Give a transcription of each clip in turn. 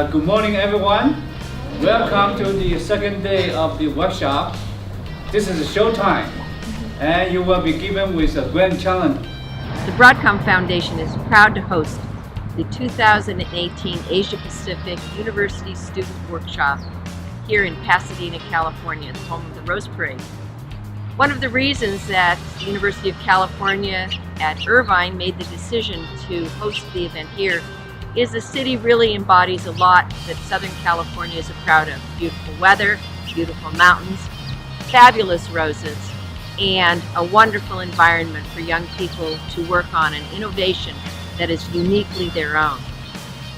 Good morning, everyone. Welcome to the second day of the workshop. This is a show time, and you will be given with a grand challenge. The Broadcom Foundation is proud to host the 2018 Asia Pacific University Student Workshop here in Pasadena, California, the home of the Rose Parade. One of the reasons that the University of California at Irvine made the decision to host the event here is the city really embodies a lot that Southern California is proud of. Beautiful weather, beautiful mountains, fabulous roses, and a wonderful environment for young people to work on an innovation that is uniquely their own.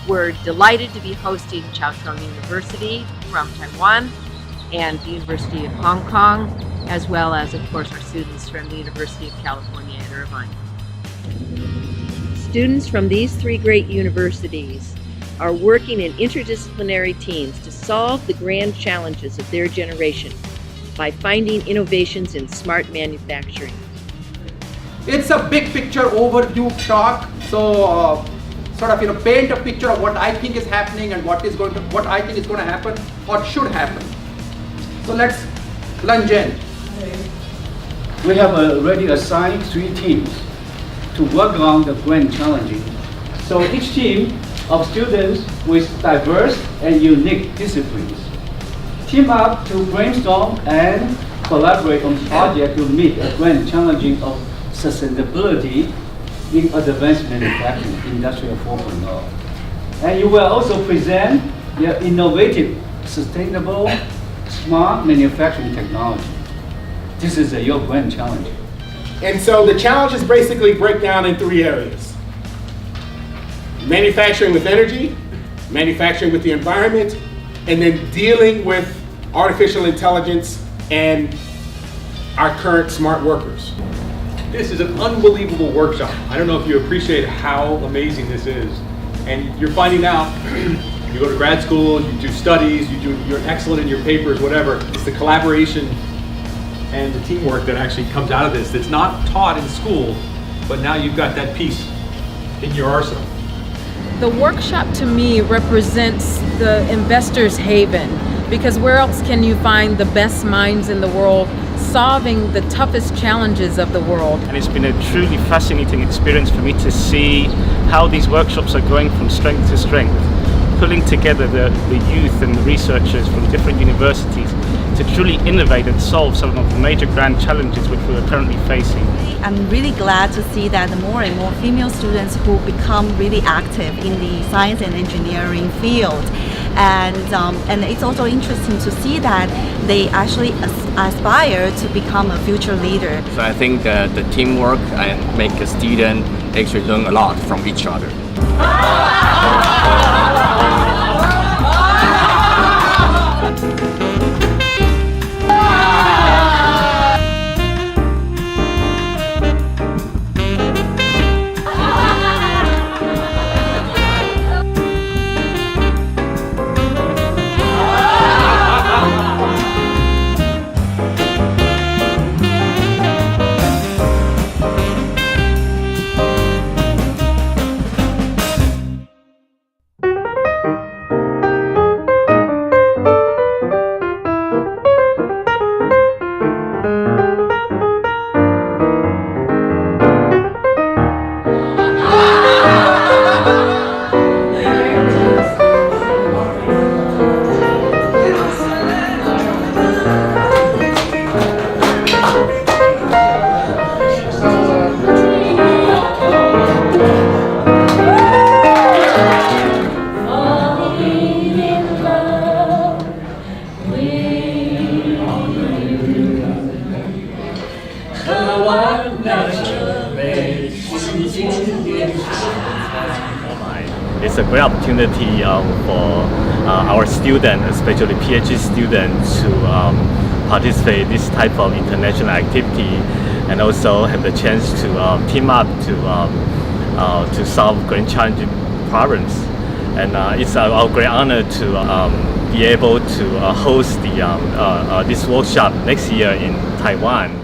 We're delighted to be hosting Chiao Tung University from Taiwan and the University of Hong Kong, as well as, of course, our students from the University of California at Irvine. Students from these three great universities are working in interdisciplinary teams to solve the grand challenges of their generation by finding innovations in smart manufacturing. It's a big picture overview talk, so sort of paint a picture of what I think is happening and what I think is going to happen or should happen. So let's plunge in. We have already assigned 3 teams to work on the grand challenge. So each team of students with diverse and unique disciplines team up to brainstorm and collaborate on projects to meet the grand challenge of sustainability in advanced manufacturing, Industrial 4.0. And you will also present their innovative, sustainable, smart manufacturing technology. This is your grand challenge. And so the challenges basically break down in 3 areas. Manufacturing with energy, manufacturing with the environment, and then dealing with artificial intelligence and our current smart workers. This is an unbelievable workshop. I don't know if you appreciate how amazing this is. And you're finding out, you go to grad school, you do studies, you're excellent in your papers, whatever. It's the collaboration and the teamwork that actually comes out of this that's not taught in school, but now you've got that piece in your arsenal. The workshop to me represents the investor's haven, because where else can you find the best minds in the world solving the toughest challenges of the world? And it's been a truly fascinating experience for me to see how these workshops are going from strength to strength, pulling together the youth and the researchers from different universities to truly innovate and solve some of the major grand challenges which we are currently facing. I'm really glad to see that more and more female students who become really active in the science and engineering field. And it's also interesting to see that they actually aspire to become a future leader. So I think the teamwork and make a student actually learn a lot from each other. It's a great opportunity for our students, especially PhD students, to participate in this type of international activity and also have the chance to team up to solve grand challenging problems. And it's our great honor to be able to host this workshop next year in Taiwan.